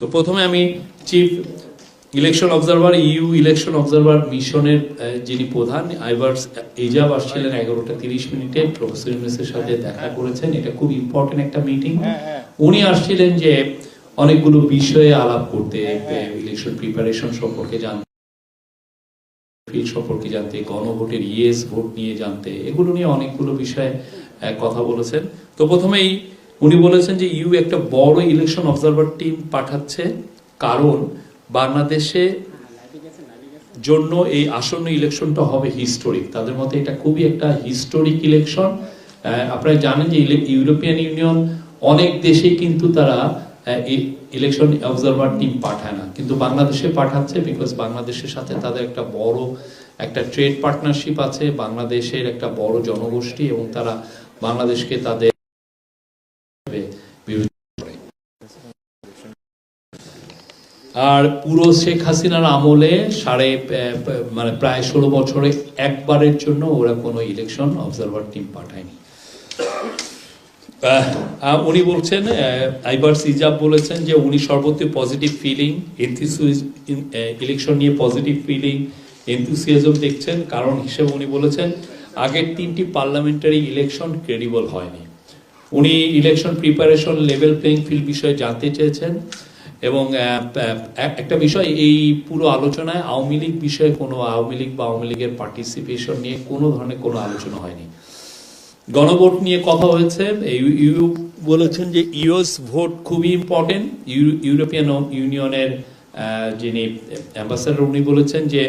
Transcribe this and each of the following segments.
তো প্রথমে আমি chief election observer EU election observer মিশনের যিনি প্রধান আইভার্স এজাব আসছিলেন 11:30 প্রফেসর ইউনূসের সাথে দেখা করেছেন। এটা খুব ইম্পর্টেন্ট একটা মিটিং। উনি আসছিলেন যে অনেকগুলো বিষয়ে আলাপ করতে, ইলেকশন প্রিপারেশন সম্পর্কে জানতে, সম্পর্কে জানতে, গণভোটের ইয়েস ভোট নিয়ে জানতে, এগুলো নিয়ে অনেকগুলো বিষয়ে কথা বলেছেন। তো প্রথমেই উনি বলেছেন যে ইউ একটা বড় ইলেকশন অবজারভার টিম পাঠাচ্ছে, কারণ বাংলাদেশে জন্য এই আসন্ন ইলেকশনটা হবে হিস্টোরিক। তাদের মতে এটা খুবই একটা হিস্টোরিক ইলেকশন। আপনারা জানেন যে ইউরোপিয়ান ইউনিয়ন অনেক দেশেই কিন্তু তারা ইলেকশন অবজারভার টিম পাঠায় না, কিন্তু বাংলাদেশে পাঠাচ্ছে, বিকজ বাংলাদেশের সাথে তাদের একটা বড় একটা ট্রেড পার্টনারশিপ আছে, বাংলাদেশের একটা বড় জনগোষ্ঠী, এবং তারা বাংলাদেশকে তাদের আর পুরো শেখ হাসিনার আমলে প্রায় 16 বছরে একবারের জন্য ওরা কোনো ইলেকশন অবজারভার টিম পাঠায়নি। উনি বলছেন, আইভার্স ইজাব বলেছেন যে উনি সর্বত্র পজিটিভ ফিলিং, ইলেকশন নিয়ে পজিটিভ ফিলিং, এনথুসিয়াজম দেখছেন। কারণ হিসেবে উনি বলেছেন আগের 3টি পার্লামেন্টারি ইলেকশন ক্রেডিবল হয়নি। উনি election preparation, level playing field বিষয়ে জানতে চেয়েছেন, এবং একটা বিষয়, এই পুরো আলোচনায় আওয়ামী লীগ বিষয়ে কোনো আওয়ামী লীগ বা আওয়ামী লীগের পার্টিসিপেশন নিয়ে কোনো ধরনের কোনো আলোচনা হয়নি। গণভোট নিয়ে কথা হয়েছে। ইউ বলেছেন যে ইউএস ভোট খুবই ইম্পর্টেন্ট। ইউরোপিয়ান ইউনিয়নের যিনি অ্যাম্বাসাডার, উনি বলেছেন যে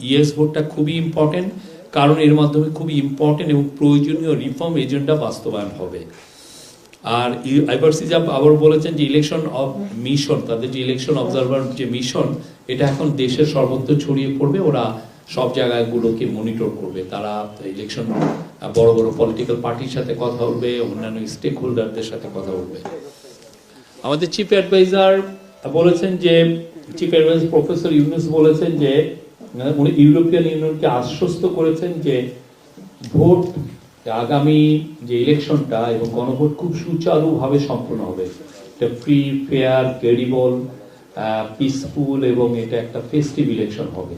ইউএস ভোটটা খুবই ইম্পর্টেন্ট, কারণ এর মাধ্যমে খুবই ইম্পর্টেন্ট এবং প্রয়োজনীয় রিফর্ম এজেন্ডা বাস্তবায়ন হবে। আর আইভার্স ইজাব আবার বলেছেন যে ইলেকশন মিশন, তাদের যে ইলেকশন অবজারভার যে মিশন, এটা এখন দেশের সর্বত্র ছড়িয়ে পড়বে। ওরা সব জায়গাগুলোকে মনিটর করবে। তারা ইলেকশন বড় বড় পলিটিক্যাল পার্টির সাথে কথা বলবে, অন্যান্য স্টেক হোল্ডারদের সাথে কথা বলবে। আমাদের চিফ অ্যাডভাইজার বলেছেন যে, চিফ অ্যাডভাইজার প্রফেসর ইউনূস বলেছেন যে উনি ইউরোপিয়ান ইউনিয়নকে আশ্বস্ত করেছেন যে ভোট, আগামী যে ইলেকশনটা এবং গণভোট খুব সুচারুভাবে সম্পন্ন হবে। এটা ফ্রি, ফেয়ার, ক্রেডিবল, পিসফুল, এবং এটা একটা ফেস্টিভ ইলেকশন হবে।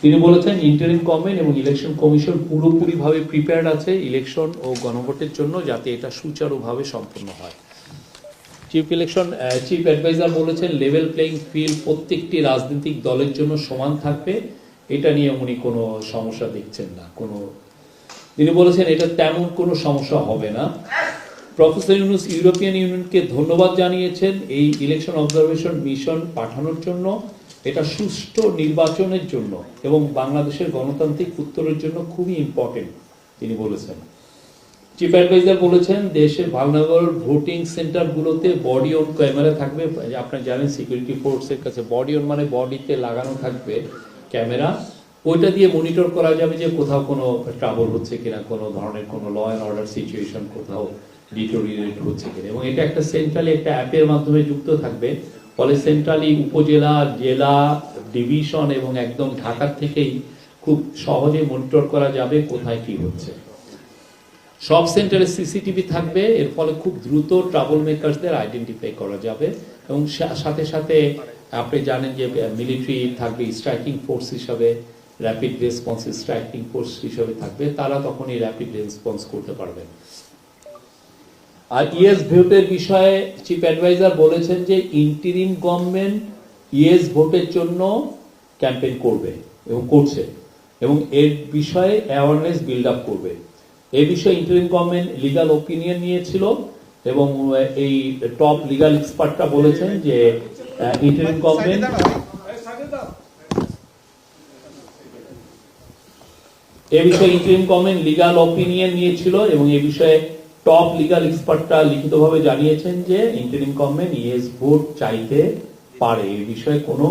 তিনি বলেছেন ইন্টারিম গভর্নমেন্ট এবং ইলেকশন কমিশন পুরোপুরিভাবে প্রিপেয়ার্ড আছে ইলেকশন ও গণভোটের জন্য, যাতে এটা সুচারুভাবে সম্পন্ন হয়। চিফ অ্যাডভাইজার বলেছেন লেভেল প্লেইং ফিল্ড প্রত্যেকটি রাজনৈতিক দলের জন্য সমান থাকবে, এটা নিয়ে উনি কোনো সমস্যা দেখছেন না। তিনি বলেছেন এটা তেমন কোনো সমস্যা হবে না। প্রফেসর ইউনূস ইউরোপিয়ান ইউনিয়নকে ধন্যবাদ জানিয়েছেন এই ইলেকশন অবজারভেশন মিশন পাঠানোর জন্য। এটা সুষ্ঠু নির্বাচনের জন্য এবং বাংলাদেশের গণতান্ত্রিক উত্তরের জন্য খুবই ইম্পর্টেন্ট, তিনি বলেছেন। চিফ অ্যাডভাইজার বলেছেন দেশের ভালনারেবল ভোটিং সেন্টারগুলোতে বডি অন ক্যামেরা থাকবে। আপনারা জানেন সিকিউরিটি ফোর্সের কাছে বডি অন মানে বডিতে লাগানো থাকবে ক্যামেরা। ওইটা দিয়ে মনিটর করা যাবে যে কোথাও কোনো ট্রাবল হচ্ছে কিনা, কোনো ধরনের কোনো ল অ্যান্ড অর্ডার সিচুয়েশন কোথাও ডিটোরিয়েট হচ্ছে কিনা, এবং এটা একটা সেন্ট্রালি একটা অ্যাপের মাধ্যমে যুক্ত থাকবে। ফলে সেন্ট্রালি উপজেলা, জেলা, ডিভিশন এবং একদম ঢাকার থেকেই খুব সহজে মনিটর করা যাবে কোথায় কি হচ্ছে। সব সেন্টারে সিসিটিভি থাকবে, এর ফলে খুব দ্রুত ট্রাবল মেকারসদের আইডেন্টিফাই করা যাবে। এবং সাথে সাথে আপনি জানেন যে মিলিটারি থাকবে স্ট্রাইকিং ফোর্স হিসাবে, র্যাপিড রেসপন্স স্ট্রাইকিং ফোর্স হিসাবে থাকবে, তারা তখন এই র্যাপিড রেসপন্স করতে পারবে। আর ইয়েস ভোটের বিষয়ে চিফ অ্যাডভাইজার বলেছেন যে ইন্টারিম গভর্নমেন্ট ইয়েস ভোটের জন্য ক্যাম্পেইন করবে এবং করছে, এবং এর বিষয়ে অ্যাওয়ারনেস বিল্ড আপ করবে। এই বিষয়ে ইন্টারিম গভর্নমেন্ট লিগাল ওপিনিয়ন নিয়েছিল, এবং এই টপ লিগাল এক্সপার্টরা বলেছেন যে ইন্টারিম গভর্নমেন্ট লিগাল ওপিনিয়ন নিয়েছিল, এবং এই বিষয়ে টপ লিগাল এক্সপার্টরা লিখিতভাবে জানিয়েছেন যে ইন্টারিম গভর্নমেন্ট ইয়েস ভোট চাইতে পারে। এই বিষয়ে কোনো